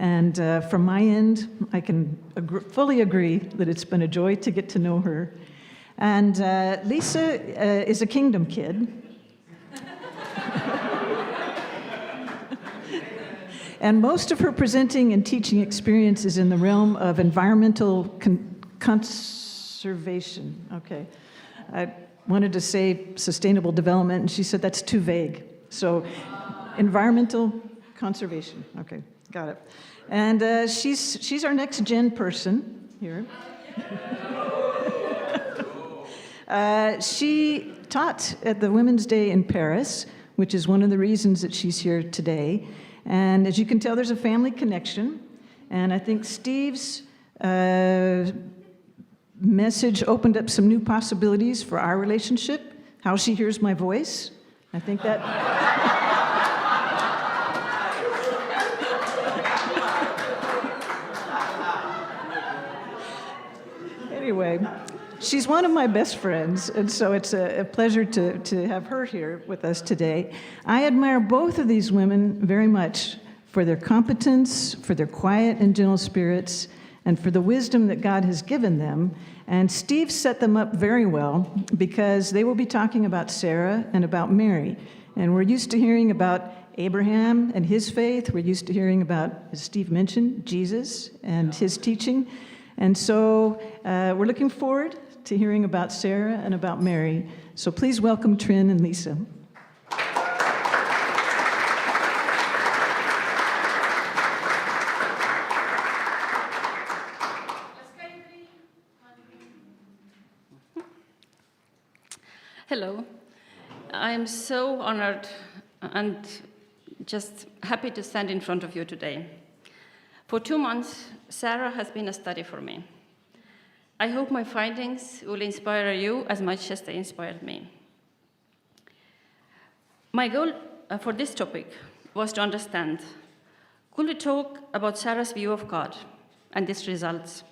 And from my end, I can fully agree that it's been a joy to get to know her. And Lisa is a kingdom kid. And most of her presenting and teaching experience is in the realm of environmental conservation. Okay. I wanted to say sustainable development, and she said that's too vague. So environmental conservation. Okay, got it. And she's our next gen person here. She taught at the Women's Day in Paris, which is one of the reasons that she's here today. And as you can tell, there's a family connection. And I think Steve's message opened up some new possibilities for our relationship, how she hears my voice. I think that... Anyway, she's one of my best friends, and so it's a pleasure to have her here with us today. I admire both of these women very much for their competence, for their quiet and gentle spirits, and for the wisdom that God has given them. And Steve set them up very well because they will be talking about Sarah and about Mary. And we're used to hearing about Abraham and his faith. We're used to hearing about, as Steve mentioned, Jesus and his teaching. And so we're looking forward to hearing about Sarah and about Mary. So please welcome Triin and Lisa. Hello. I'm so honored and just happy to stand in front of you today. For 2 months, Sarah has been a study for me. I hope my findings will inspire you as much as they inspired me. My goal for this topic was to understand, could we talk about Sarah's view of God and its results?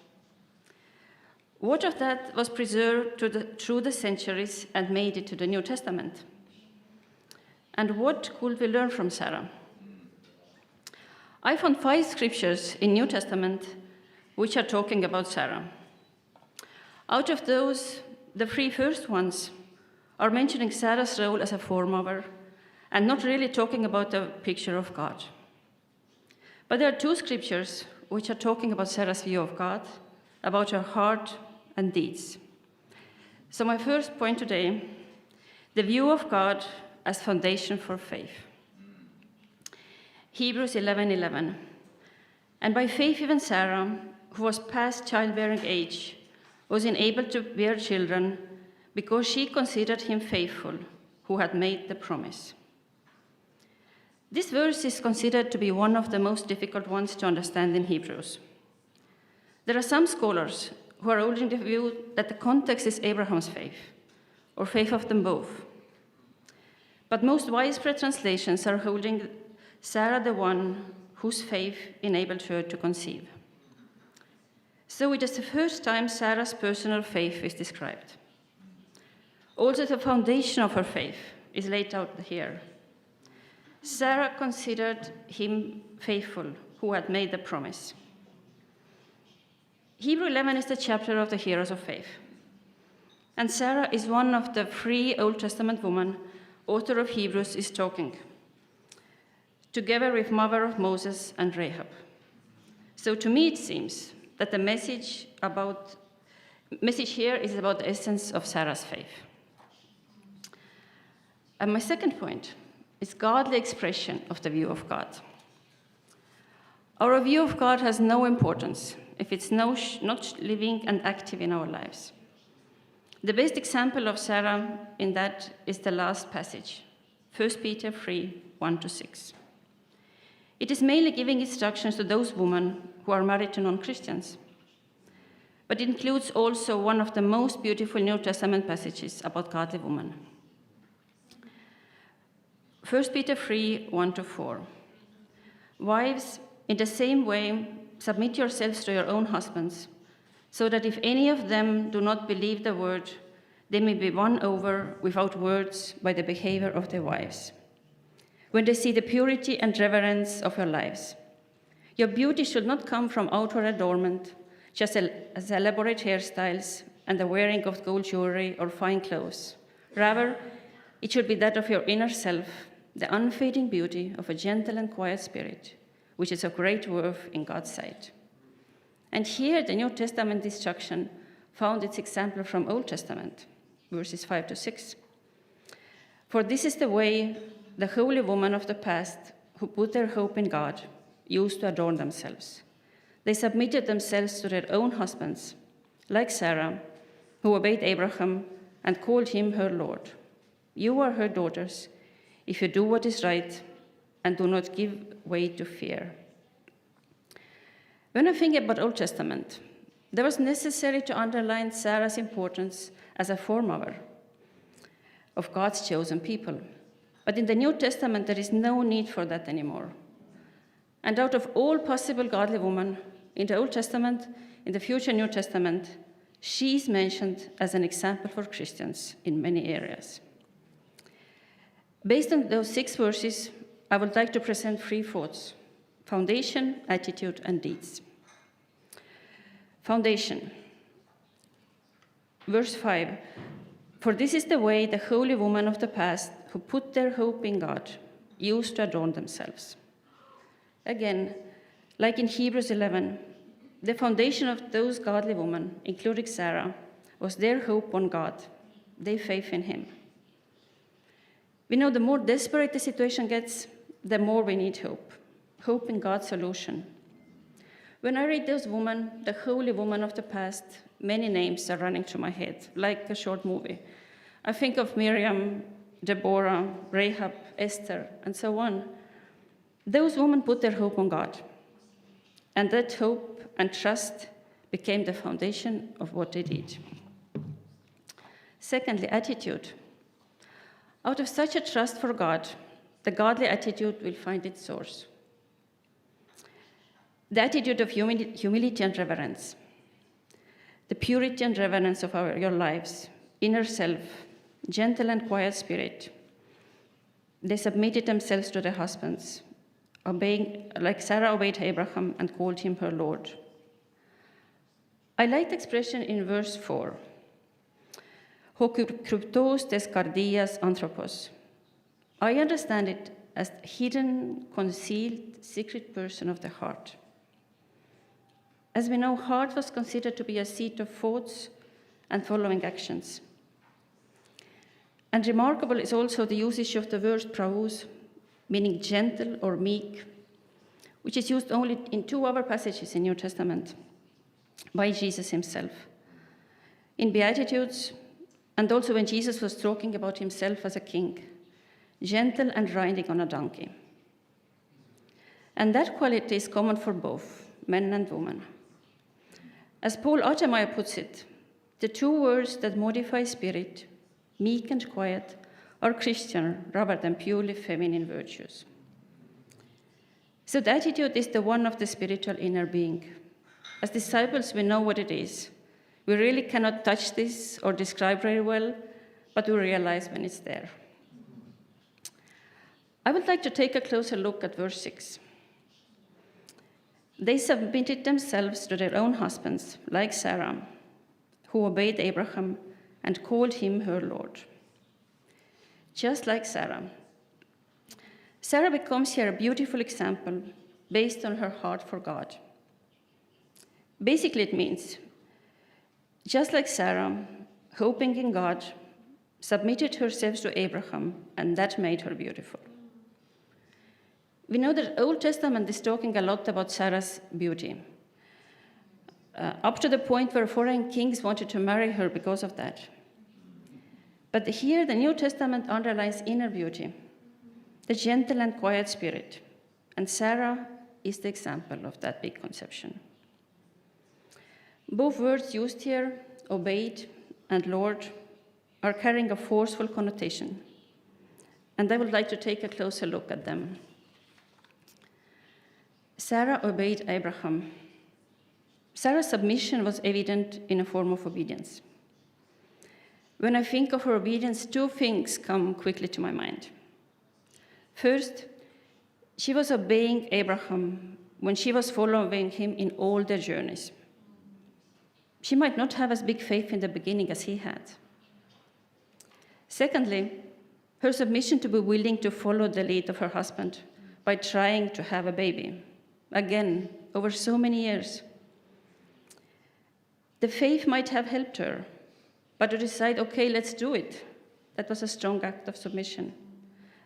What of that was preserved through the centuries and made it to the New Testament? And what could we learn from Sarah? I found 5 scriptures in New Testament which are talking about Sarah. Out of those, the 3 first ones are mentioning Sarah's role as a foremover and not really talking about the picture of God. But there are 2 scriptures which are talking about Sarah's view of God, about her heart and deeds. So my first point today, the view of God as foundation for faith. Hebrews 11:11. And by faith even Sarah, who was past childbearing age, was enabled to bear children because she considered him faithful who had made the promise. This verse is considered to be one of the most difficult ones to understand in Hebrews. There are some scholars who are holding the view that the context is Abraham's faith, or faith of them both. But most widespread translations are holding Sarah the one whose faith enabled her to conceive. So it is the first time Sarah's personal faith is described. Also, the foundation of her faith is laid out here. Sarah considered him faithful who had made the promise. Hebrew 11 is the chapter of the heroes of faith. And Sarah is one of the 3 Old Testament women author of Hebrews is talking, together with mother of Moses and Rahab. So to me it seems that the message here is about the essence of Sarah's faith. And my second point is godly expression of the view of God. Our view of God has no importance if it's not living and active in our lives. The best example of Sarah in that is the last passage, 1 Peter 3, 1-6. It is mainly giving instructions to those women who are married to non-Christians, but it includes also one of the most beautiful New Testament passages about godly women. 1 Peter 3, 1-4. Wives, in the same way, submit yourselves to your own husbands, so that if any of them do not believe the word, they may be won over without words by the behavior of their wives. When they see the purity and reverence of your lives, Your beauty should not come from outward adornment, just as elaborate hairstyles and the wearing of gold jewelry or fine clothes. Rather, it should be that of your inner self, the unfading beauty of a gentle and quiet spirit, which is of great worth in God's sight. And here the New Testament instruction found its example from Old Testament, verses 5 to 6. For this is the way the holy women of the past who put their hope in God used to adorn themselves. They submitted themselves to their own husbands, like Sarah, who obeyed Abraham and called him her Lord. You are her daughters if you do what is right and do not give way to fear. When I think about Old Testament, it was necessary to underline Sarah's importance as a foremother of God's chosen people. But in the New Testament, there is no need for that anymore. And out of all possible godly women in the Old Testament, in the future New Testament, she is mentioned as an example for Christians in many areas. Based on those 6 verses, I would like to present 3 thoughts: foundation, attitude, and deeds. Foundation. Verse 5. For this is the way the holy women of the past who put their hope in God used to adorn themselves. Again, like in Hebrews 11, the foundation of those godly women, including Sarah, was their hope on God, their faith in Him. We know the more desperate the situation gets, the more we need hope. Hope in God's solution. When I read those women, the holy women of the past, many names are running through my head, like a short movie. I think of Miriam, Deborah, Rahab, Esther, and so on. Those women put their hope on God, and that hope and trust became the foundation of what they did. Secondly, attitude. Out of such a trust for God, the godly attitude will find its source. The attitude of humility and reverence. The purity and reverence of your lives, inner self, gentle and quiet spirit. They submitted themselves to their husbands, obeying, like Sarah obeyed Abraham and called him her Lord. I like the expression in verse 4. Ho kryptos tes kardias anthropos. I understand it as hidden, concealed, secret person of the heart. As we know, heart was considered to be a seat of thoughts and following actions. And remarkable is also the usage of the word praus, meaning gentle or meek, which is used only in 2 other passages in New Testament by Jesus himself. In Beatitudes, and also when Jesus was talking about himself as a king, gentle and riding on a donkey. And that quality is common for both men and women. As Paul Ottermeyer puts it, the 2 words that modify spirit, meek and quiet, are Christian rather than purely feminine virtues. So the attitude is the one of the spiritual inner being. As disciples, we know what it is. We really cannot touch this or describe very well, but we realize when it's there. I would like to take a closer look at verse 6. They submitted themselves to their own husbands, like Sarah, who obeyed Abraham and called him her Lord. Just like Sarah. Sarah becomes here a beautiful example based on her heart for God. Basically, it means, just like Sarah, hoping in God, submitted herself to Abraham, and that made her beautiful. We know that the Old Testament is talking a lot about Sarah's beauty, up to the point where foreign kings wanted to marry her because of that. But here, the New Testament underlines inner beauty, the gentle and quiet spirit, and Sarah is the example of that big conception. Both words used here, obeyed and Lord, are carrying a forceful connotation, and I would like to take a closer look at them. Sarah obeyed Abraham. Sarah's submission was evident in a form of obedience. When I think of her obedience, 2 things come quickly to my mind. First, she was obeying Abraham when she was following him in all their journeys. She might not have as big faith in the beginning as he had. Secondly, her submission to be willing to follow the lead of her husband by trying to have a baby, again, over so many years. The faith might have helped her, but to decide, okay, let's do it, that was a strong act of submission.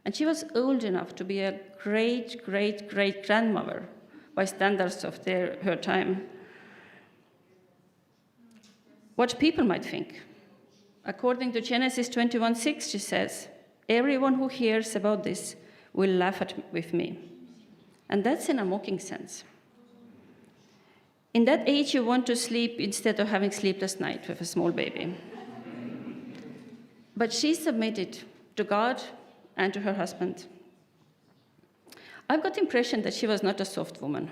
And she was old enough to be a great-great-great-grandmother by standards of her time. What people might think. According to Genesis 21:6, she says, "Everyone who hears about this will laugh with me." And that's in a mocking sense. In that age, you want to sleep instead of having sleepless night with a small baby. But she submitted to God and to her husband. I've got the impression that she was not a soft woman.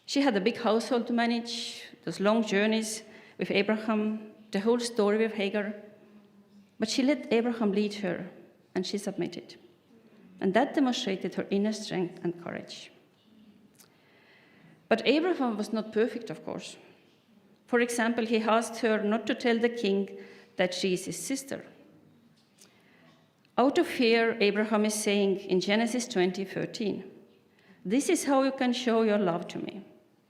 She had a big household to manage, those long journeys with Abraham, the whole story with Hagar. But she let Abraham lead her, and she submitted. And that demonstrated her inner strength and courage. But Abraham was not perfect, of course. For example, he asked her not to tell the king that she is his sister. Out of fear, Abraham is saying in Genesis 20:13, "This is how you can show your love to me.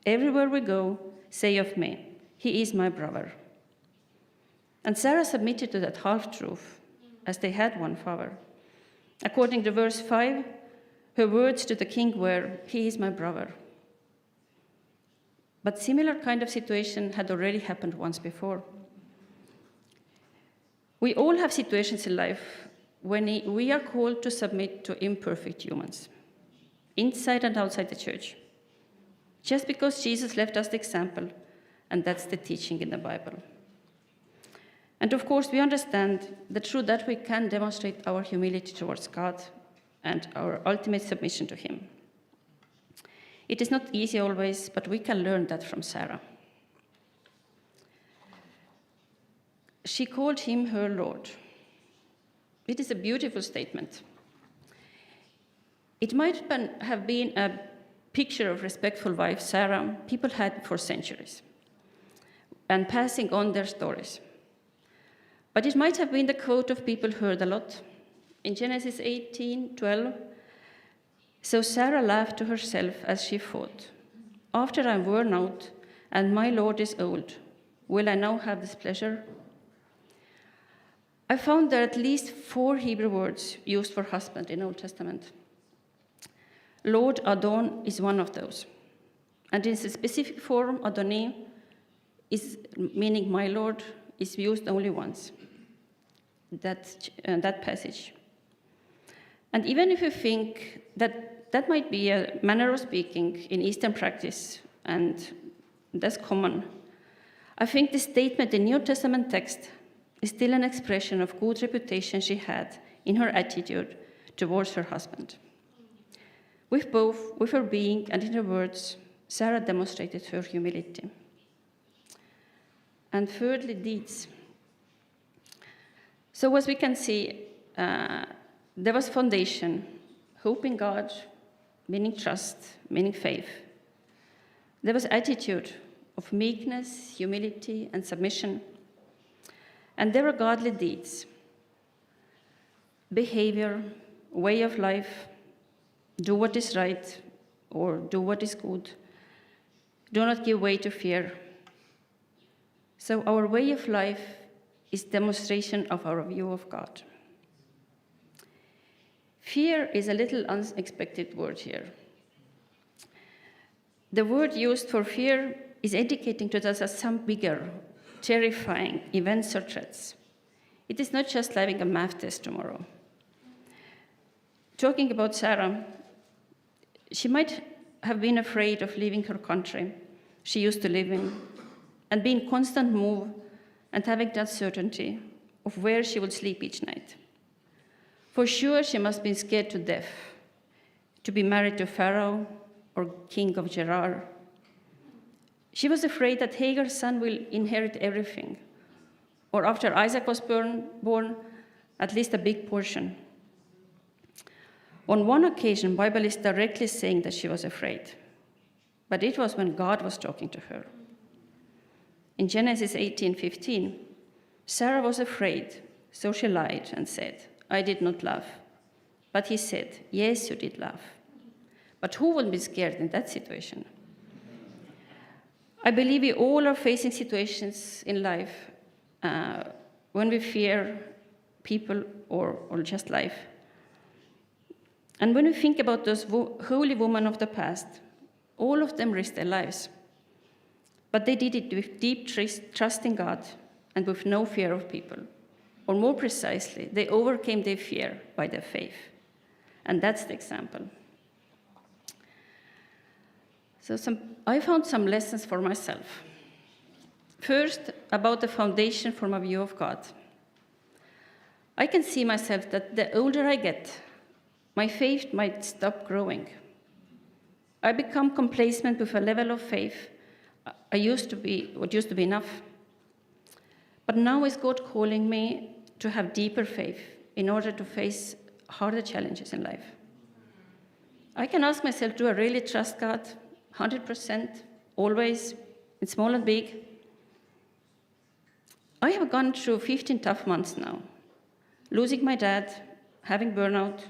Everywhere we go, say of me, he is my brother." And Sarah submitted to that half-truth, as they had one father. According to verse 5, her words to the king were, "He is my brother." But similar kind of situation had already happened once before. We all have situations in life when we are called to submit to imperfect humans, inside and outside the church, just because Jesus left us the example, and that's the teaching in the Bible. And of course, we understand that through that we can demonstrate our humility towards God and our ultimate submission to Him. It is not easy always, but we can learn that from Sarah. She called him her Lord. It is a beautiful statement. It might have been a picture of respectful wife Sarah people had for centuries, and passing on their stories. But it might have been the quote of people heard a lot. In Genesis 18:12, "So Sarah laughed to herself as she thought, 'After I'm worn out and my Lord is old, will I now have this pleasure?'" I found there are at least 4 Hebrew words used for husband in Old Testament. Lord Adon is one of those. And in a specific form, Adoni, meaning my Lord, is used only once. That passage. And even if you think that that might be a manner of speaking in Eastern practice, and that's common, I think the statement in New Testament text is still an expression of good reputation she had in her attitude towards her husband. With her being and in her words, Sarah demonstrated her humility. And thirdly, deeds. So as we can see, there was foundation, hope in God, meaning trust, meaning faith. There was attitude of meekness, humility, and submission. And there were godly deeds, behavior, way of life, do what is right or do what is good. Do not give way to fear. So our way of life is demonstration of our view of God. Fear is a little unexpected word here. The word used for fear is indicating to us as some bigger, terrifying events or threats. It is not just having a math test tomorrow. Talking about Sarah, she might have been afraid of leaving her country she used to live in, and be in constant move and having that certainty of where she would sleep each night. For sure, she must have been scared to death to be married to Pharaoh or king of Gerar. She was afraid that Hagar's son will inherit everything, or after Isaac was born, at least a big portion. On one occasion, the Bible is directly saying that she was afraid. but it was when God was talking to her. In Genesis 18:15, Sarah was afraid, so she lied and said, "I did not laugh." But he said, "Yes, you did laugh." But who would be scared in that situation? I believe we all are facing situations in life when we fear people or just life. And when we think about those holy women of the past, all of them risked their lives. But they did it with deep trust in God and with no fear of people. Or more precisely, they overcame their fear by their faith. And that's the example. So I found some lessons for myself. First, about the foundation for my view of God. I can see myself that the older I get, my faith might stop growing. I become complacent with a level of faith what used to be enough. But now is God calling me to have deeper faith in order to face harder challenges in life. I can ask myself, do I really trust God 100%, always, in small and big? I have gone through 15 tough months now. Losing my dad, having burnout,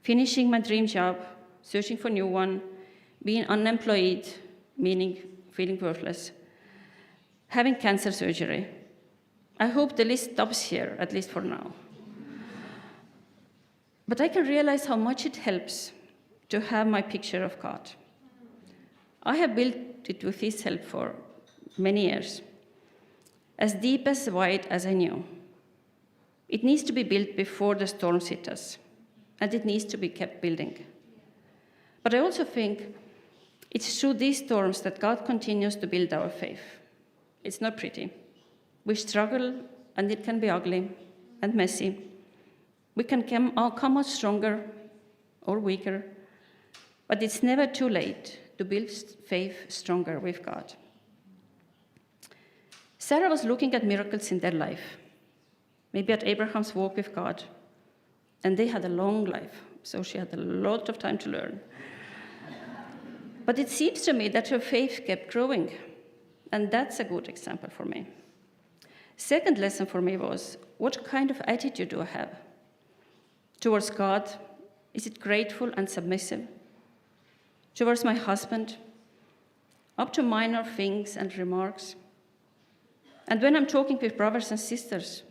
finishing my dream job, searching for a new one, being unemployed, meaning feeling worthless, having cancer surgery. I hope the list stops here, at least for now. But I can realize how much it helps to have my picture of God. I have built it with His help for many years, as deep as wide as I knew. It needs to be built before the storms hit us, and it needs to be kept building. But I also think it's through these storms that God continues to build our faith. It's not pretty. We struggle, and it can be ugly and messy. We can come out stronger or weaker, but it's never too late to build faith stronger with God. Sarah was looking at miracles in their life, maybe at Abraham's walk with God, and they had a long life, so she had a lot of time to learn. But it seems to me that her faith kept growing, and that's a good example for me. Second lesson for me was, what kind of attitude do I have towards God? Is it grateful and submissive? Towards my husband, up to minor things and remarks? And when I'm talking with brothers and sisters,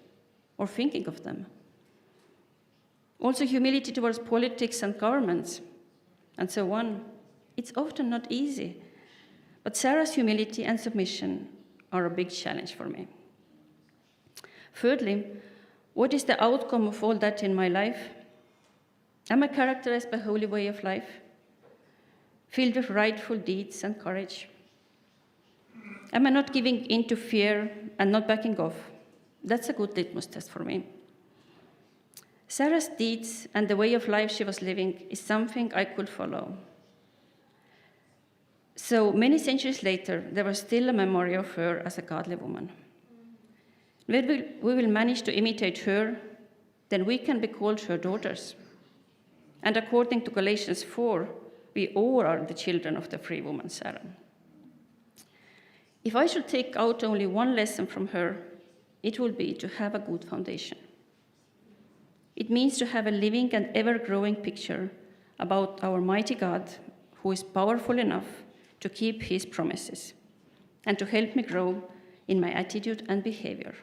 or thinking of them? Also humility towards politics and governments, and so on. It's often not easy, but Sarah's humility and submission are a big challenge for me. Thirdly, what is the outcome of all that in my life? Am I characterized by a holy way of life, filled with rightful deeds and courage? Am I not giving in to fear and not backing off? That's a good litmus test for me. Sarah's deeds and the way of life she was living is something I could follow. So many centuries later, there was still a memory of her as a godly woman. When we will manage to imitate her, then we can be called her daughters. And according to Galatians 4, we all are the children of the free woman, Sarah. If I should take out only one lesson from her, it will be to have a good foundation. It means to have a living and ever-growing picture about our mighty God, who is powerful enough to keep his promises and to help me grow in my attitude and behavior.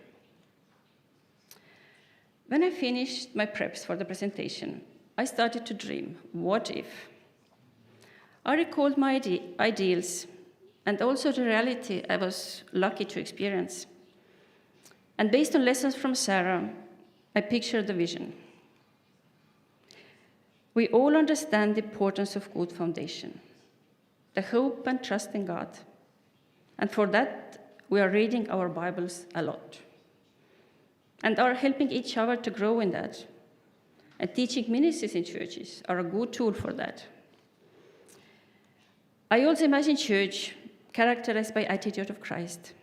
When I finished my preps for the presentation, I started to dream, what if? I recalled my ideals and also the reality I was lucky to experience. And based on lessons from Sarah, I pictured the vision. We all understand the importance of good foundation, the hope and trust in God. And for that, we are reading our Bibles a lot and are helping each other to grow in that. And teaching ministries in churches are a good tool for that. I also imagine church characterized by attitude of Christ,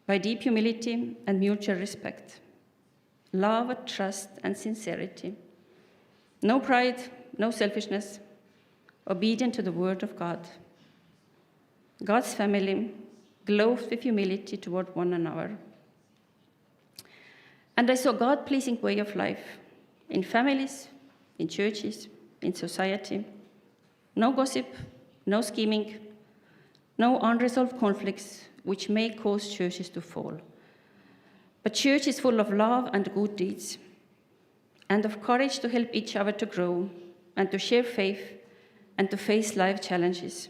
by deep humility and mutual respect, love, trust, and sincerity. No pride, no selfishness, obedient to the word of God, God's family, clothed with humility toward one another. And I saw God-pleasing way of life in families, in churches, in society. No gossip, no scheming, no unresolved conflicts which may cause churches to fall. But church is full of love and good deeds, and of courage to help each other to grow and to share faith and to face life challenges,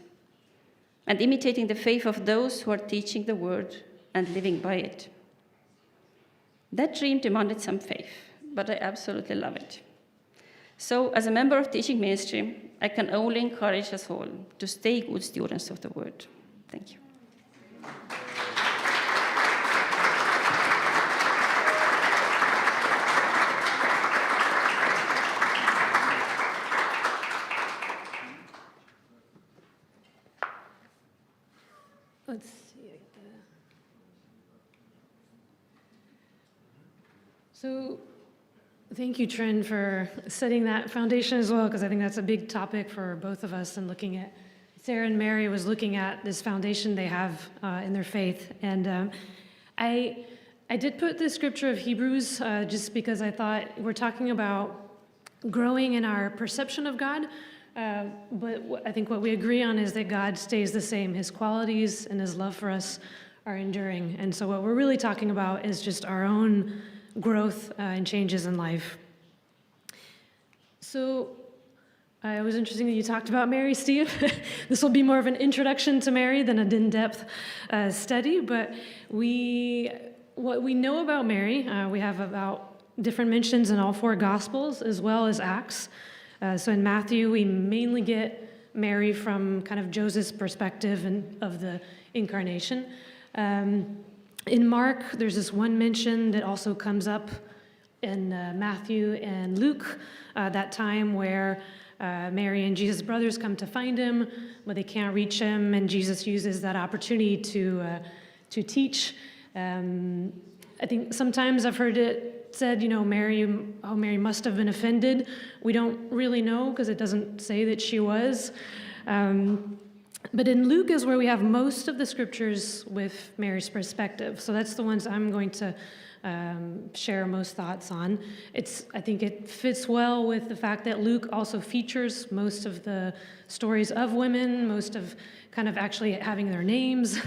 and imitating the faith of those who are teaching the word and living by it. That dream demanded some faith, but I absolutely love it. So, as a member of teaching ministry, I can only encourage us all to stay good students of the word. Thank you. Let's see. So, thank you, Triin, for setting that foundation as well, because I think that's a big topic for both of us. And looking at Sarah and Mary was looking at this foundation they have in their faith, and I did put the scripture of Hebrews just because I thought we're talking about growing in our perception of God. But I think what we agree on is that God stays the same. His qualities and his love for us are enduring. And so what we're really talking about is just our own growth and changes in life. So it was interesting that you talked about Mary, Steve. This will be more of an introduction to Mary than an in-depth study. But what we know about Mary, we have about different mentions in all four Gospels as well as Acts. So in Matthew, we mainly get Mary from kind of Joseph's perspective and of the incarnation. In Mark, there's this one mention that also comes up in Matthew and Luke, that time where Mary and Jesus' brothers come to find him, but they can't reach him, and Jesus uses that opportunity to teach. I think sometimes I've heard it said, Mary must have been offended. We don't really know because it doesn't say that she was. But in Luke is where we have most of the scriptures with Mary's perspective. So that's the ones I'm going to share most thoughts on. I think it fits well with the fact that Luke also features most of the stories of women, most of kind of actually having their names.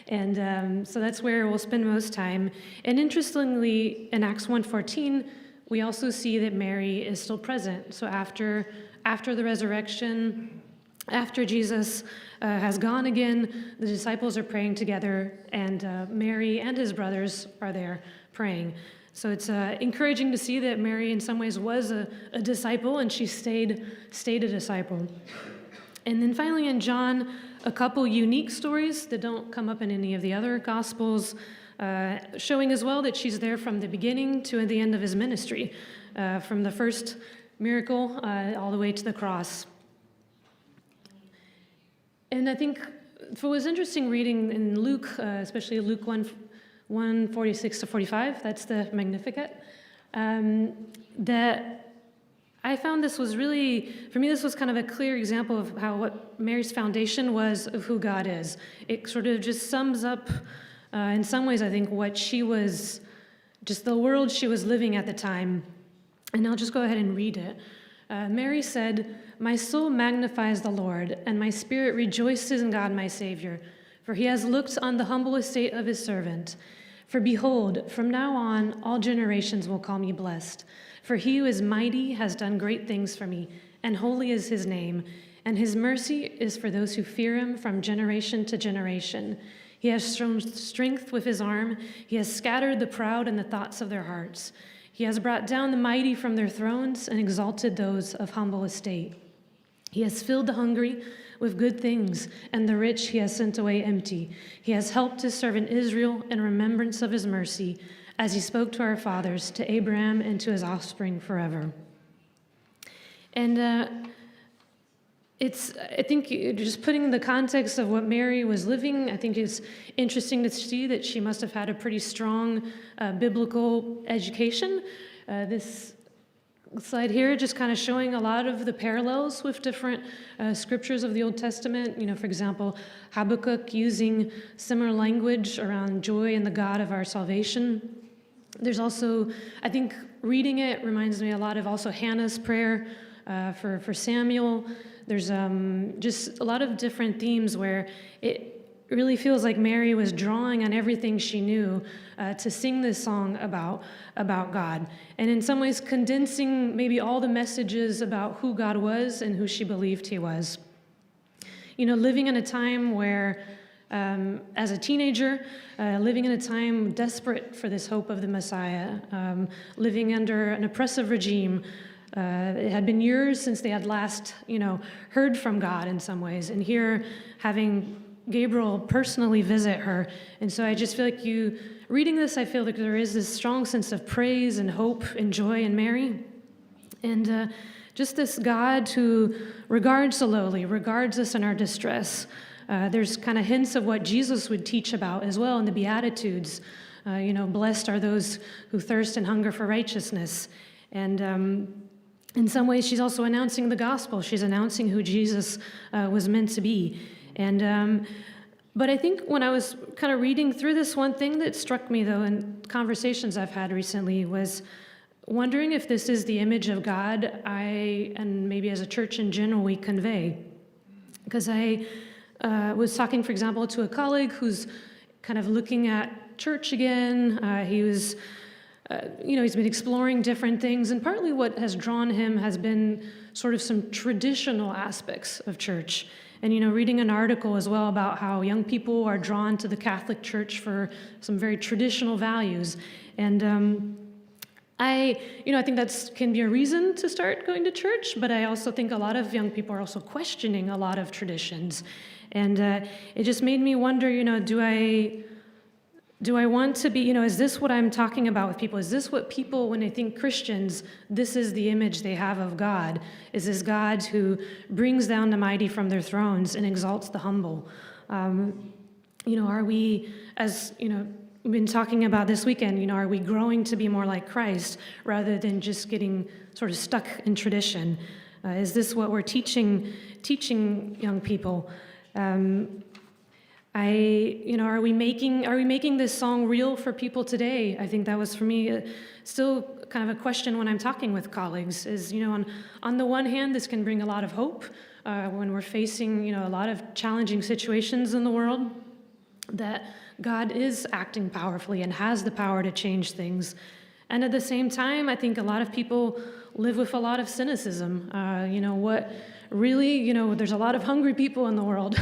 And so that's where we'll spend most time. And interestingly, in Acts 1:14, we also see that Mary is still present. So after the resurrection, after Jesus has gone again, the disciples are praying together, and Mary and his brothers are there praying. So it's encouraging to see that Mary in some ways was a disciple, and she stayed a disciple. And then finally in John, a couple unique stories that don't come up in any of the other Gospels, showing as well that she's there from the beginning to the end of his ministry, from the first miracle all the way to the cross. And I think it was interesting reading in Luke, especially Luke 1:46 to 45, that's the Magnificat, that I found this was really, for me, this was kind of a clear example of what Mary's foundation was of who God is. It sort of just sums up, in some ways, I think, what she was, just the world she was living at the time. And I'll just go ahead and read it. Mary said, "My soul magnifies the Lord, and my spirit rejoices in God my Savior, for he has looked on the humble estate of his servant. For behold, from now on all generations will call me blessed. For he who is mighty has done great things for me, and holy is his name, and his mercy is for those who fear him from generation to generation. He has shown strength with his arm. He has scattered the proud in the thoughts of their hearts. He has brought down the mighty from their thrones and exalted those of humble estate. He has filled the hungry with good things, and the rich he has sent away empty. He has helped his servant Israel in remembrance of his mercy, as he spoke to our fathers, to Abraham and to his offspring forever." And I think just putting the context of what Mary was living, I think it's interesting to see that she must have had a pretty strong biblical education. This slide here, just kind of showing a lot of the parallels with different scriptures of the Old Testament. For example, Habakkuk using similar language around joy in the God of our salvation. There's also, I think, reading it reminds me a lot of also Hannah's prayer for Samuel. There's just a lot of different themes where it really feels like Mary was drawing on everything she knew to sing this song about God. And in some ways condensing maybe all the messages about who God was and who she believed he was. Living in a time where, as a teenager, living in a time desperate for this hope of the Messiah, living under an oppressive regime. It had been years since they had last, heard from God in some ways. And here, having Gabriel personally visit her. And so I just feel like reading this, I feel like there is this strong sense of praise and hope and joy in Mary. And just this God who regards the lowly, regards us in our distress. There's kind of hints of what Jesus would teach about as well in the Beatitudes. Blessed are those who thirst and hunger for righteousness. And in some ways, she's also announcing the gospel. She's announcing who Jesus was meant to be. And but I think when I was kind of reading through this, one thing that struck me, though, in conversations I've had recently was wondering if this is the image of God and maybe as a church in general, we convey. Because I was talking, for example, to a colleague who's kind of looking at church again. He was, he's been exploring different things, and partly what has drawn him has been sort of some traditional aspects of church. And, reading an article as well about how young people are drawn to the Catholic Church for some very traditional values. And I think that can be a reason to start going to church, but I also think a lot of young people are also questioning a lot of traditions. And it just made me wonder, do I want to be, is this what I'm talking about with people? Is this what people, when they think Christians, this is the image they have of God? Is this God who brings down the mighty from their thrones and exalts the humble? Are we, as, we've been talking about this weekend, are we growing to be more like Christ rather than just getting sort of stuck in tradition? Is this what we're teaching young people? Are we making this song real for people today? I think that was for me still kind of a question when I'm talking with colleagues. Is on the one hand, this can bring a lot of hope when we're facing a lot of challenging situations in the world. That God is acting powerfully and has the power to change things, and at the same time, I think a lot of people live with a lot of cynicism. What really, there's a lot of hungry people in the world.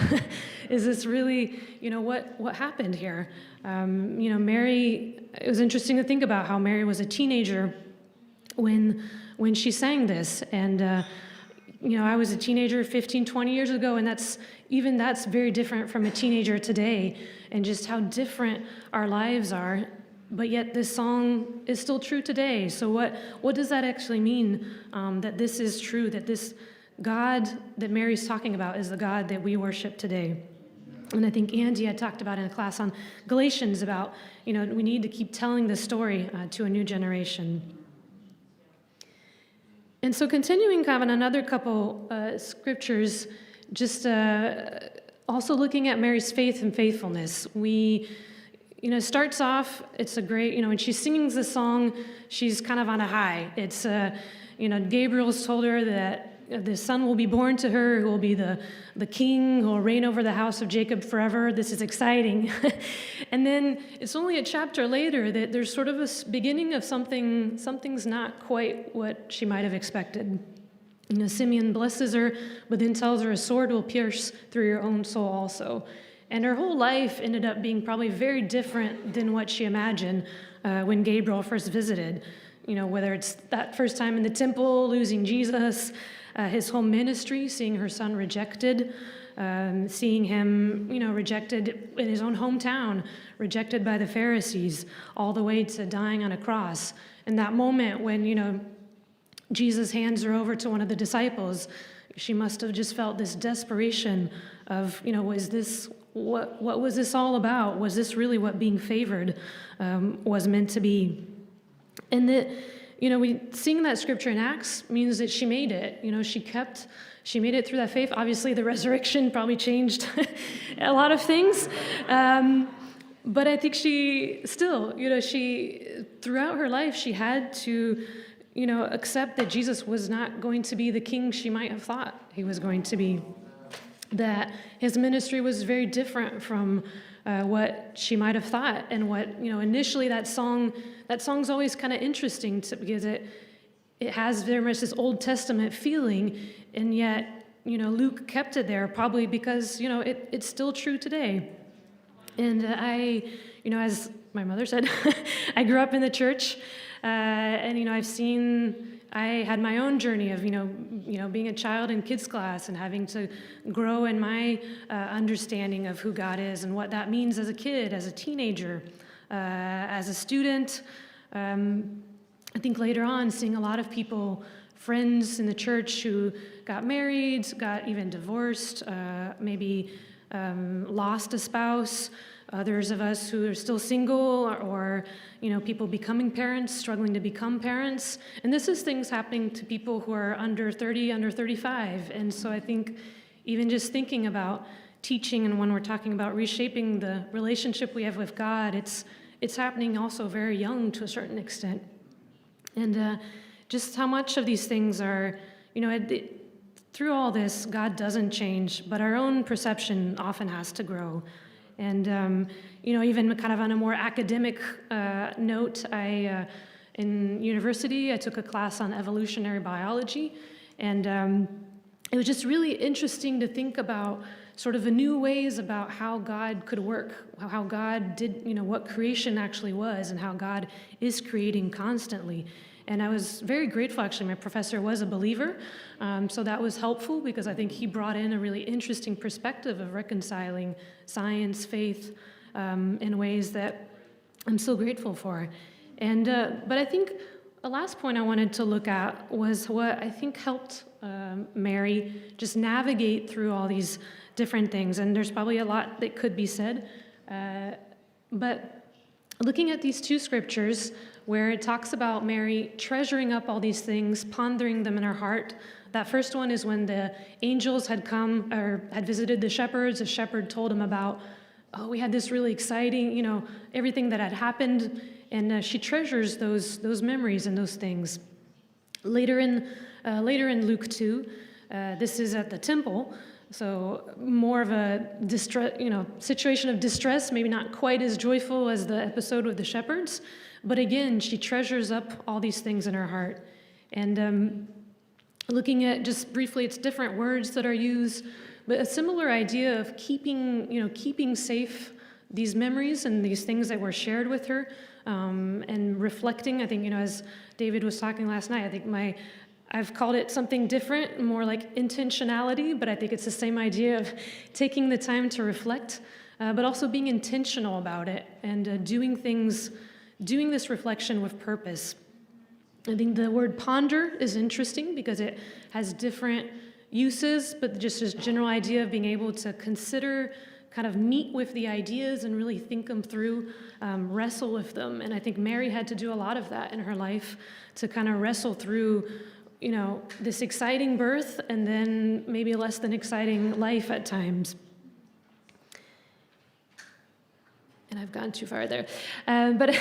Is this really, what happened here? Mary, it was interesting to think about how Mary was a teenager when she sang this. And, I was a teenager 15, 20 years ago, and that's very different from a teenager today, and just how different our lives are. But yet this song is still true today. So what does that actually mean, that this is true, that this God that Mary's talking about is the God that we worship today? And I think Andy had talked about in a class on Galatians about, we need to keep telling this story to a new generation. And so continuing kind of on another couple scriptures, just also looking at Mary's faith and faithfulness. Starts off, it's a great, when she sings the song, she's kind of on a high. It's, Gabriel's told her that the son will be born to her, who will be the king, who will reign over the house of Jacob forever. This is exciting. And then it's only a chapter later that there's sort of a beginning of something's not quite what she might have expected. Simeon blesses her, but then tells her a sword will pierce through your own soul also. And her whole life ended up being probably very different than what she imagined when Gabriel first visited. Whether it's that first time in the temple, losing Jesus, his whole ministry, seeing her son rejected, seeing him, rejected in his own hometown, rejected by the Pharisees, all the way to dying on a cross. And that moment when, Jesus hands her over to one of the disciples, she must have just felt this desperation of, what was this all about? Was this really what being favored was meant to be? And that, we seeing that scripture in Acts means that she made it. She made it through that faith. Obviously, the resurrection probably changed a lot of things. But I think she still, throughout her life, she had to, accept that Jesus was not going to be the king she might have thought he was going to be. That his ministry was very different from what she might have thought, and what, initially that song's always kind of interesting because it has very much this Old Testament feeling, and yet, Luke kept it there probably because, it's still true today. And as my mother said, I grew up in the church, and, I had my own journey of, being a child in kids class and having to grow in my understanding of who God is and what that means as a kid, as a teenager, as a student. I think later on, seeing a lot of people, friends in the church who got married, got even divorced, maybe lost a spouse, others of us who are still single, or people becoming parents, struggling to become parents. And this is things happening to people who are under 30, under 35. And so I think even just thinking about teaching, and when we're talking about reshaping the relationship we have with God, it's happening also very young to a certain extent. And just how much of these things are, through all this, God doesn't change, but our own perception often has to grow. And, even kind of on a more academic note, in university, I took a class on evolutionary biology, and it was just really interesting to think about sort of the new ways about how God could work, how God did, what creation actually was, and how God is creating constantly. And I was very grateful, actually. My professor was a believer, so that was helpful because I think he brought in a really interesting perspective of reconciling science, faith, in ways that I'm so grateful for. And but I think the last point I wanted to look at was what I think helped Mary just navigate through all these different things. And there's probably a lot that could be said, but looking at these two scriptures, where it talks about Mary treasuring up all these things, pondering them in her heart. That first one is when the angels had come or had visited the shepherds. A shepherd told them about, we had this really exciting, everything that had happened, and she treasures those memories and those things. Later in Luke 2, this is at the temple, so more of a situation of distress, maybe not quite as joyful as the episode with the shepherds. But again, she treasures up all these things in her heart. And looking at just briefly, it's different words that are used, but a similar idea of keeping safe these memories and these things that were shared with her, and reflecting. I think, as David was talking last night, I think I've called it something different, more like intentionality, but I think it's the same idea of taking the time to reflect, but also being intentional about it and doing this reflection with purpose. I think the word ponder is interesting because it has different uses, but just this general idea of being able to consider, kind of meet with the ideas and really think them through, wrestle with them. And I think Mary had to do a lot of that in her life to kind of wrestle through, this exciting birth and then maybe a less than exciting life at times. And I've gone too far there. But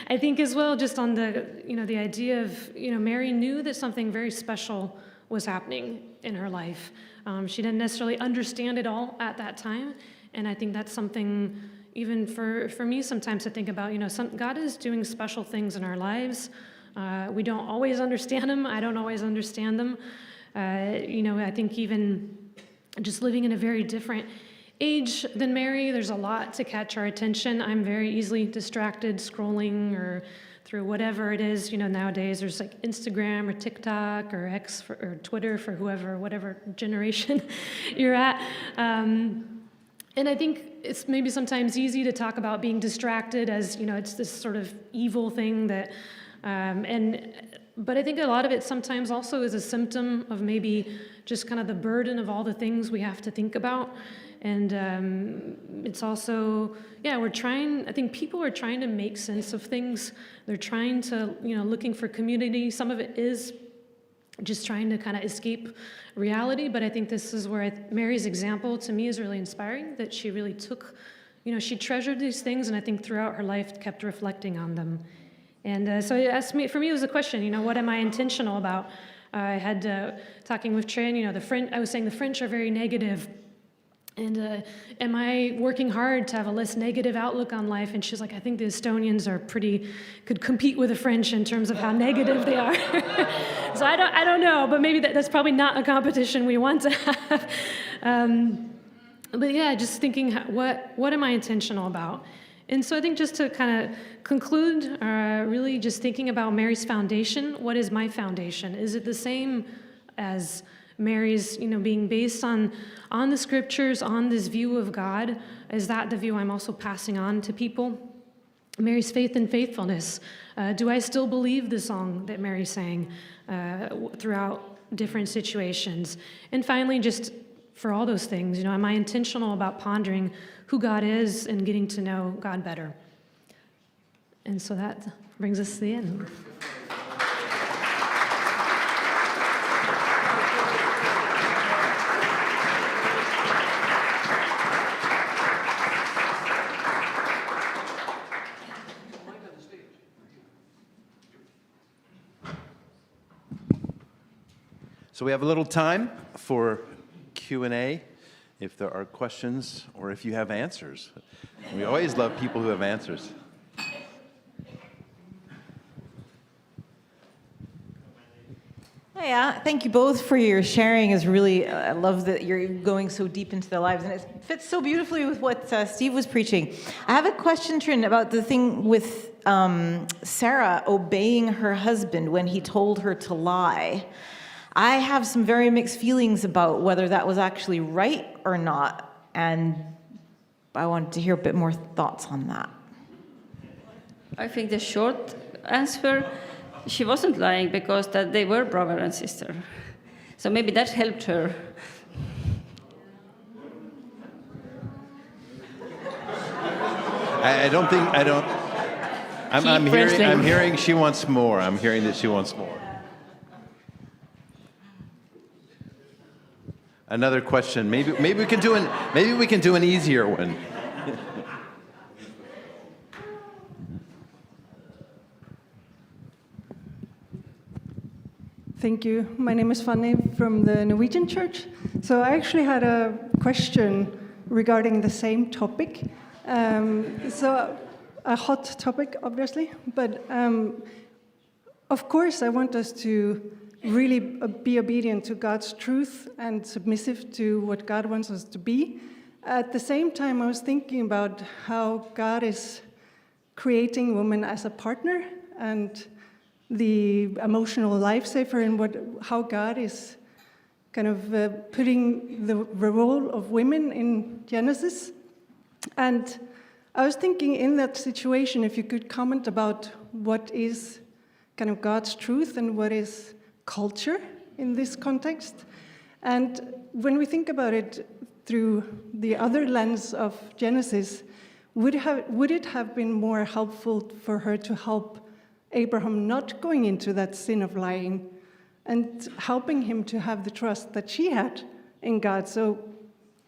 I think as well, just on the idea of, Mary knew that something very special was happening in her life. She didn't necessarily understand it all at that time. And I think that's something even for me sometimes to think about, God is doing special things in our lives. We don't always understand them. I don't always understand them. I think even just living in a very different age than Mary, there's a lot to catch our attention. I'm very easily distracted scrolling or through whatever it is. Nowadays there's like Instagram or TikTok or X or Twitter for whatever generation you're at. And I think it's maybe sometimes easy to talk about being distracted as, it's this sort of evil thing that, but I think a lot of it sometimes also is a symptom of maybe just kind of the burden of all the things we have to think about. And it's also, I think people are trying to make sense of things. They're trying to, looking for community. Some of it is just trying to kind of escape reality, but I think this is where Mary's example to me is really inspiring, that she really took, she treasured these things, and I think throughout her life kept reflecting on them. And so for me, it was a question, what am I intentional about? I had, talking with Triin, I was saying the French are very negative. And am I working hard to have a less negative outlook on life? And she's like, I think the Estonians could compete with the French in terms of how negative they are. So I don't know, but maybe that's probably not a competition we want to have. But yeah, just thinking, what am I intentional about? And so I think just to kind of conclude, really just thinking about Mary's foundation. What is my foundation? Is it the same as Mary's, being based on the scriptures, on this view of God? Is that the view I'm also passing on to people? Mary's faith and faithfulness. Do I still believe the song that Mary sang throughout different situations? And finally, just for all those things, am I intentional about pondering who God is and getting to know God better? And so that brings us to the end. So we have a little time for Q&A, if there are questions or if you have answers. We always love people who have answers. Yeah, thank you both for your sharing. I love that you're going so deep into their lives, and it fits so beautifully with what Steve was preaching. I have a question, Triin, about the thing with Sarah obeying her husband when he told her to lie. I have some very mixed feelings about whether that was actually right or not, and I wanted to hear a bit more thoughts on that. I think the short answer, she wasn't lying because that they were brother and sister. So maybe that helped her. I'm hearing she wants more. I'm hearing that she wants more. Another question. Maybe we can do an easier one. Thank you. My name is Fanny from the Norwegian Church. So I actually had a question regarding the same topic. So a hot topic, obviously, but of course I want us to really be obedient to God's truth and submissive to what God wants us to be. At the same time, I was thinking about how God is creating women as a partner and the emotional lifesaver, and how God is kind of putting the role of women in Genesis. And I was thinking in that situation, if you could comment about what is kind of God's truth and what is culture in this context. And when we think about it through the other lens of Genesis, would it have been more helpful for her to help Abraham not going into that sin of lying and helping him to have the trust that she had in God? So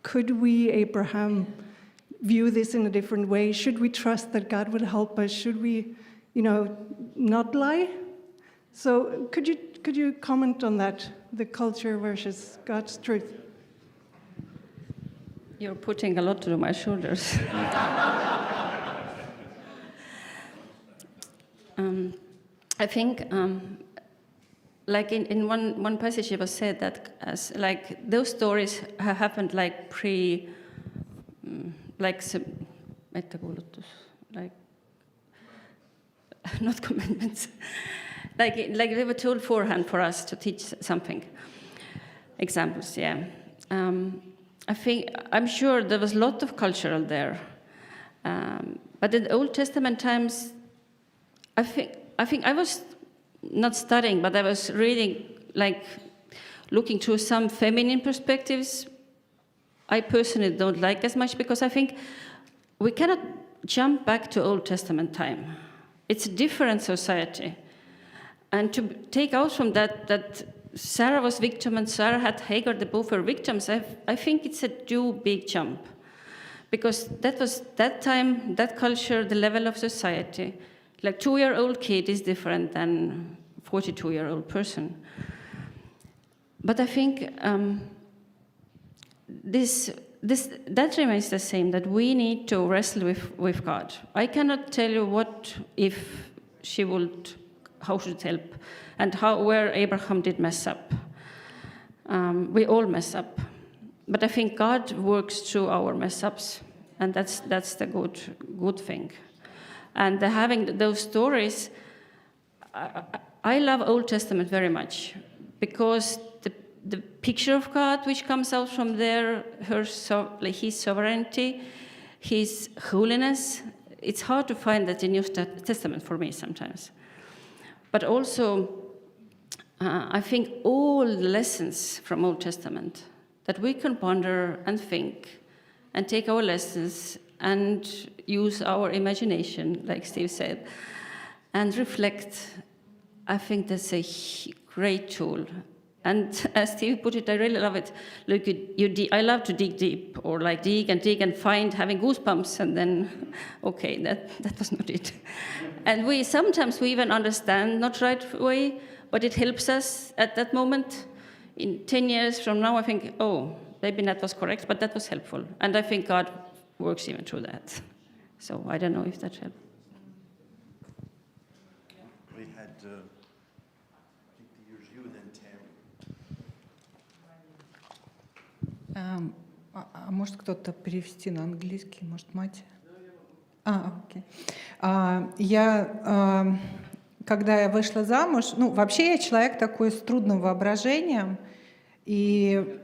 could we, Abraham, view this in a different way? Should we trust that God would help us? Should we, not lie? So could you comment on that, the culture versus God's truth? You're putting a lot on my shoulders. I think, like in one passage, it was said that those stories have happened not commandments. Like they were told beforehand for us to teach something. Examples, yeah. I'm sure there was a lot of cultural there, but in the Old Testament times, I think I was not studying, but I was reading, looking through some feminine perspectives. I personally don't like as much because I think we cannot jump back to Old Testament time. It's a different society. And to take out from that Sarah was victim and Sarah had Hagar, they both were victims, I think it's a too big jump. Because that was that time, that culture, the level of society. Like 2-year-old kid is different than 42-year-old person. But I think that remains the same, that we need to wrestle with God. I cannot tell you what if she would, how should help, and where Abraham did mess up. We all mess up. But I think God works through our mess-ups, and that's the good thing. And having those stories, I love Old Testament very much, because the picture of God which comes out from there, his sovereignty, his holiness, it's hard to find that in New Testament for me sometimes. But also, I think all the lessons from Old Testament, that we can ponder and think and take our lessons and use our imagination, like Steve said, and reflect. I think that's a great tool. And as Steve put it, I really love it. Look, I love to dig deep, or like dig and find, having goosebumps, and then, okay, that was not it. And sometimes we even understand, not right away, but it helps us at that moment. In 10 years from now, I think, oh, maybe that was correct, but that was helpful. And I think God works even through that. So I don't know if that helped. We had, I think the years you and then Tammy. А может кто-то перевести на английский, может мать? Окей. Когда я вышла замуж, вообще я человек такой с трудным воображением, и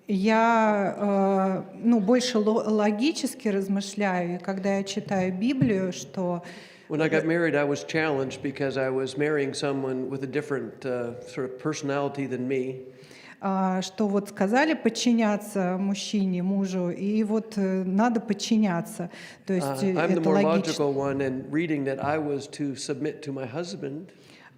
я больше логически размышляю, и когда я читаю Библию, что... When I got married, I was challenged because I was marrying someone with a different sort of personality than me. Что вот сказали подчиняться мужчине, мужу, и вот надо подчиняться. То есть I'm the это more логично. logical one, and reading that I was to submit to my husband.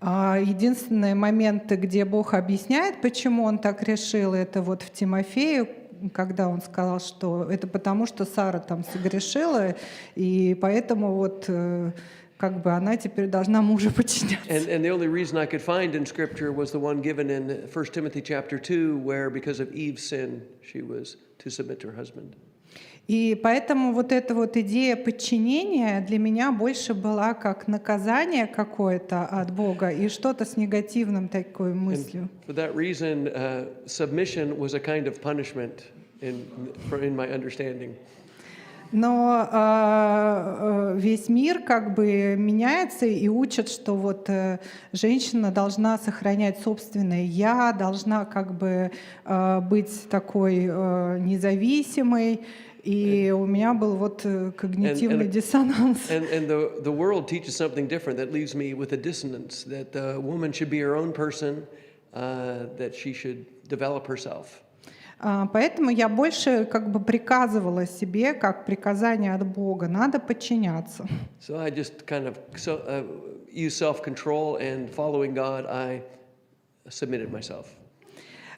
Единственные моменты, где Бог объясняет, почему Он так решил, это вот в Тимофею, когда он сказал, что это потому, что Сара там согрешила, и поэтому вот как бы она теперь должна мужу подчиняться. And the only reason I could find in Scripture was the one given in 1 Timothy chapter 2, where because of Eve's sin, she was to submit to her husband. И поэтому вот эта вот идея подчинения для меня больше была как наказание какое-то от Бога и что-то с негативным такой мыслью. For that reason, submission was a kind of punishment in my understanding. Но весь мир как бы меняется и учат, что вот женщина должна сохранять собственное «я», должна как бы быть такой независимой. И у меня был вот когнитивный диссонанс. And the world teaches something different that leaves me with a dissonance, that the woman should be her own person, that she should develop herself. Поэтому я больше как бы приказывала себе, как приказание от Бога, надо подчиняться. So I just kind of use self-control, and following God, I submitted myself.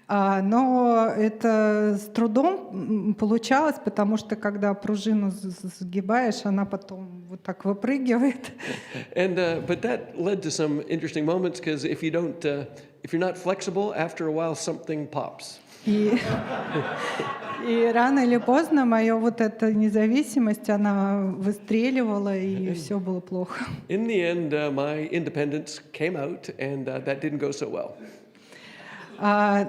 Но это с трудом получалось, потому что когда пружину сгибаешь, она потом вот так выпрыгивает. And but that led to some interesting moments, because if you're not flexible, after a while something pops. И рано или поздно моя вот эта независимость, она выстреливала, и все было плохо. In the end, my independence came out, and that didn't go so well.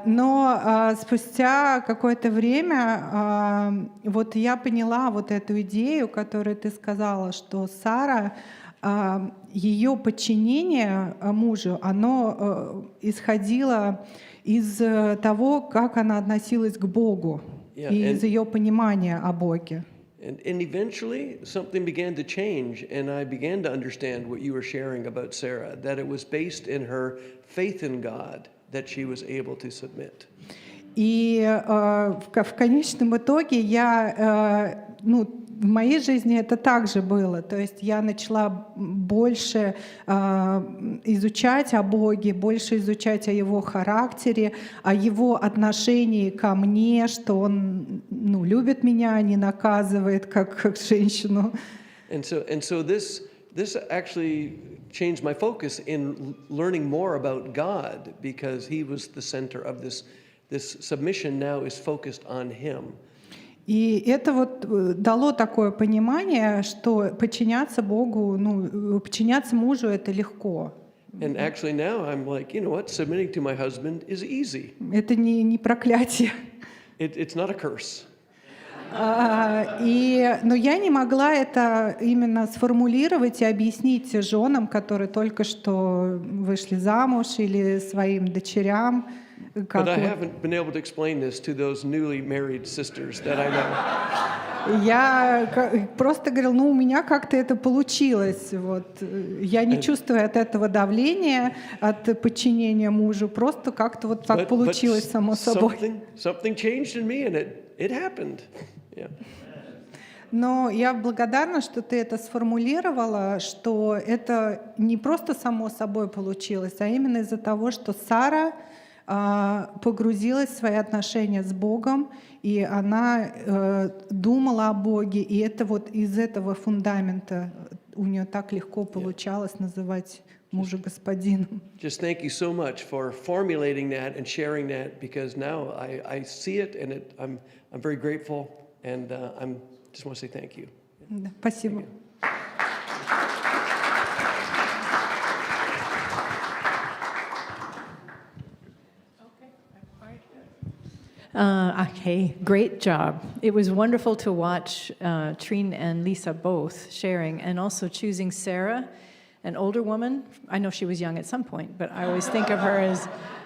Но спустя какое-то время вот я поняла вот эту идею, которую ты сказала, что Сара, ее подчинение мужу, оно исходило из того, как она относилась к Богу, и из ее понимания о Боге. And eventually, something began to change, and I began to understand what you were sharing about Sarah, that it was based in her faith in God that she was able to submit. И в конечном итоге в моей жизни это также было. То есть я начала больше изучать о Боге, больше изучать о Его характере, о Его отношении ко мне, что Он любит меня, не наказывает как женщину. And so this actually changed my focus in learning more about God, because He was the center of this submission now is focused on Him. И это вот дало такое понимание, что подчиняться Богу, подчиняться мужу — это легко. And actually now I'm like, you know what, submitting to my husband is easy. Это не проклятие. It's not a curse. Но я не могла это именно сформулировать и объяснить женам, которые только что вышли замуж, или своим дочерям. But I haven't been able to explain this to those newly married sisters that I know. Я просто говорила, у меня как-то это получилось. Вот. Я не чувствую от этого давления, от подчинения мужу. Просто как-то вот так получилось само собой. Something changed in me, and it happened. Yeah. Но я благодарна, что ты это сформулировала, что это не просто само собой получилось, а именно из-за того, что Сара погрузилась в свои отношения с Богом, и она думала о Боге, и это вот из этого фундамента у нее так легко получалось называть мужа господином. Just thank you so much for formulating that and sharing that, because now I see it, and I'm very grateful, and I'm just want to say thank you. Да, спасибо. Okay, great job. It was wonderful to watch Triin and Lisa both sharing, and also choosing Sarah, an older woman. I know she was young at some point, but I always think of her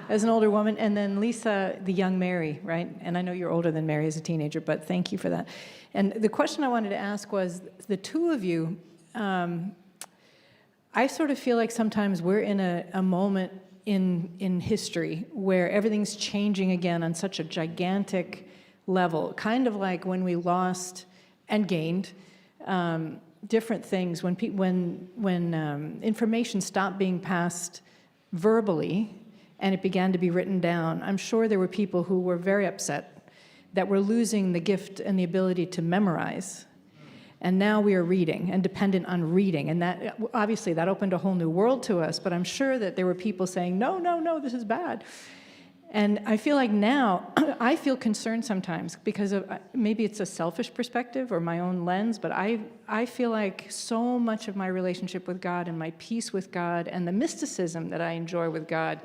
as an older woman. And then Lisa, the young Mary, right? And I know you're older than Mary as a teenager, but thank you for that. And the question I wanted to ask was, the two of you, I sort of feel like sometimes we're in a moment in history where everything's changing again on such a gigantic level, kind of like when we lost and gained different things, when information stopped being passed verbally and it began to be written down. I'm sure there were people who were very upset that we're losing the gift and the ability to memorize. And now we are reading and dependent on reading. And that, obviously, that opened a whole new world to us, but I'm sure that there were people saying, no, this is bad. And I feel like now, I feel concerned sometimes because of, maybe it's a selfish perspective or my own lens, but I feel like so much of my relationship with God and my peace with God and the mysticism that I enjoy with God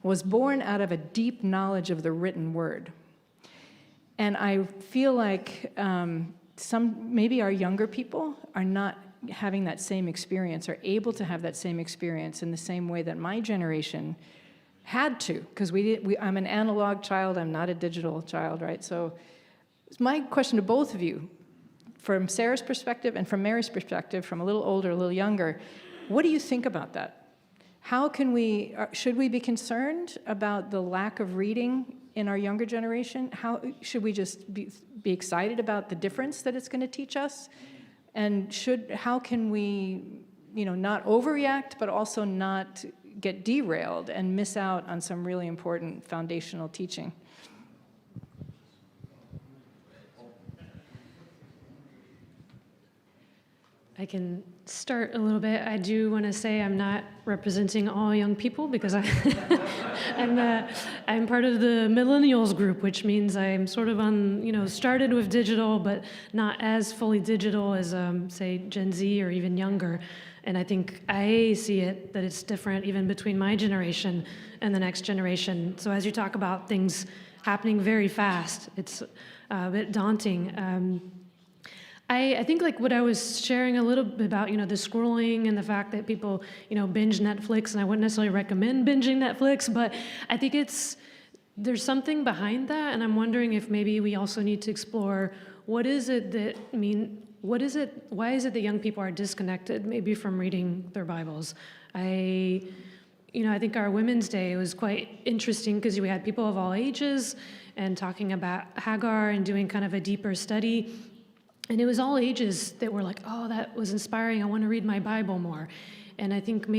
was born out of a deep knowledge of the written word. And I feel like maybe our younger people are not having that same experience, or able to have that same experience in the same way that my generation had to, because I'm an analog child, I'm not a digital child, right? So my question to both of you, from Sarah's perspective and from Mary's perspective, from a little older, a little younger, what do you think about that? How can should we be concerned about the lack of reading in our younger generation? How should we just be excited about the difference that it's going to teach us? And how can we, not overreact, but also not get derailed and miss out on some really important foundational teaching? I can start a little bit. I do want to say I'm not representing all young people, because I'm part of the millennials group, which means I'm sort of started with digital, but not as fully digital as, say, Gen Z or even younger. And I think I see that it's different even between my generation and the next generation. So as you talk about things happening very fast, it's a bit daunting. I think like what I was sharing a little bit about, the scrolling and the fact that people, binge Netflix, and I wouldn't necessarily recommend binging Netflix, but I think there's something behind that, and I'm wondering if maybe we also need to explore why is it that young people are disconnected maybe from reading their Bibles? I think our Women's Day was quite interesting because we had people of all ages, and talking about Hagar and doing kind of a deeper study. And it was all ages that were like, oh, that was inspiring. I want to read my Bible more. And I think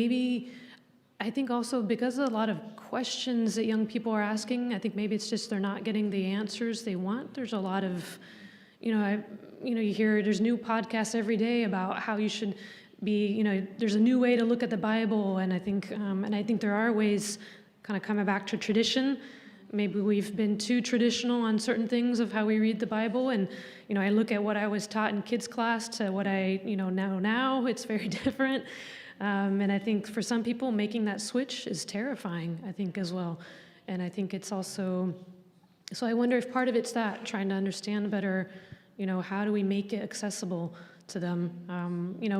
also because of a lot of questions that young people are asking, I think maybe it's just they're not getting the answers they want. There's a lot of, you hear there's new podcasts every day about how you should be, there's a new way to look at the Bible. And I think there are ways kind of coming back to tradition. Maybe we've been too traditional on certain things of how we read the Bible. And, I look at what I was taught in kids class to what I, know now, it's very different. And I think for some people, making that switch is terrifying, I think, as well. And I think it's also, so I wonder if part of it's that, trying to understand better, how do we make it accessible to them,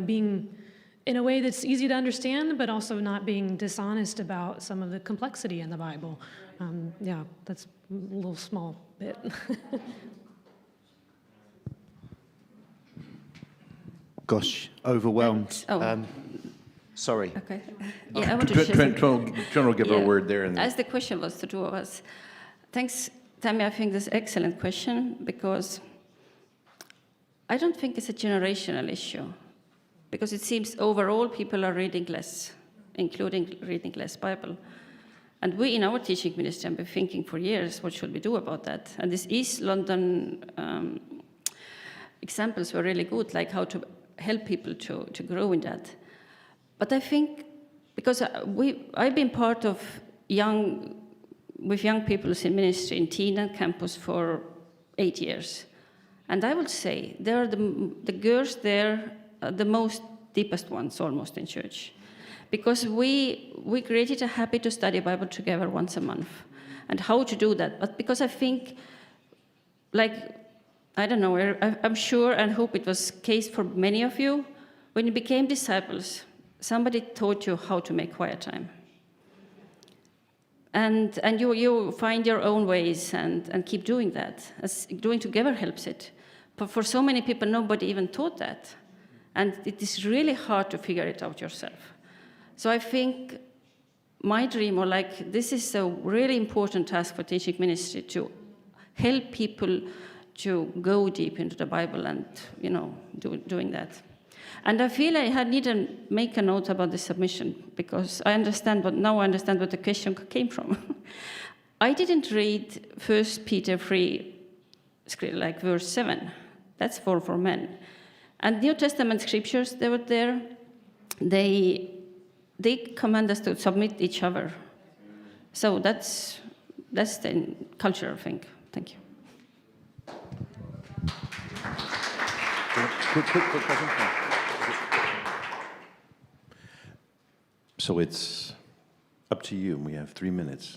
being in a way that's easy to understand, but also not being dishonest about some of the complexity in the Bible. That's a little small bit. Gosh, overwhelmed. Sorry. Okay. Yeah, I want to share. Trying to give a word there. As the question was to two of us. Thanks, Tammy. I think this is an excellent question because I don't think it's a generational issue because it seems overall people are reading less, including reading less Bible. And we in our teaching ministry have been thinking for years, what should we do about that? And this East London examples were really good, like how to help people to grow in that. But I think, because I've been part of with young people in ministry in Triin campus for 8 years. And I would say they are the girls there are the most deepest ones almost in church. Because we created a habit to study Bible together once a month. And how to do that. But because I think, I don't know, I'm sure and hope it was the case for many of you, when you became disciples, somebody taught you how to make quiet time. And you find your own ways and keep doing that. As doing together helps it. But for so many people, nobody even taught that. And it is really hard to figure it out yourself. So I think my dream, this is a really important task for teaching ministry, to help people to go deep into the Bible and, doing that. And I feel I need to make a note about the submission, because now I understand what the question came from. I didn't read 1 Peter 3, verse 7. That's for men. And New Testament scriptures, they were there. They command us to submit each other. So that's the cultural thing. Thank you. Quick question. So it's up to you. We have 3 minutes.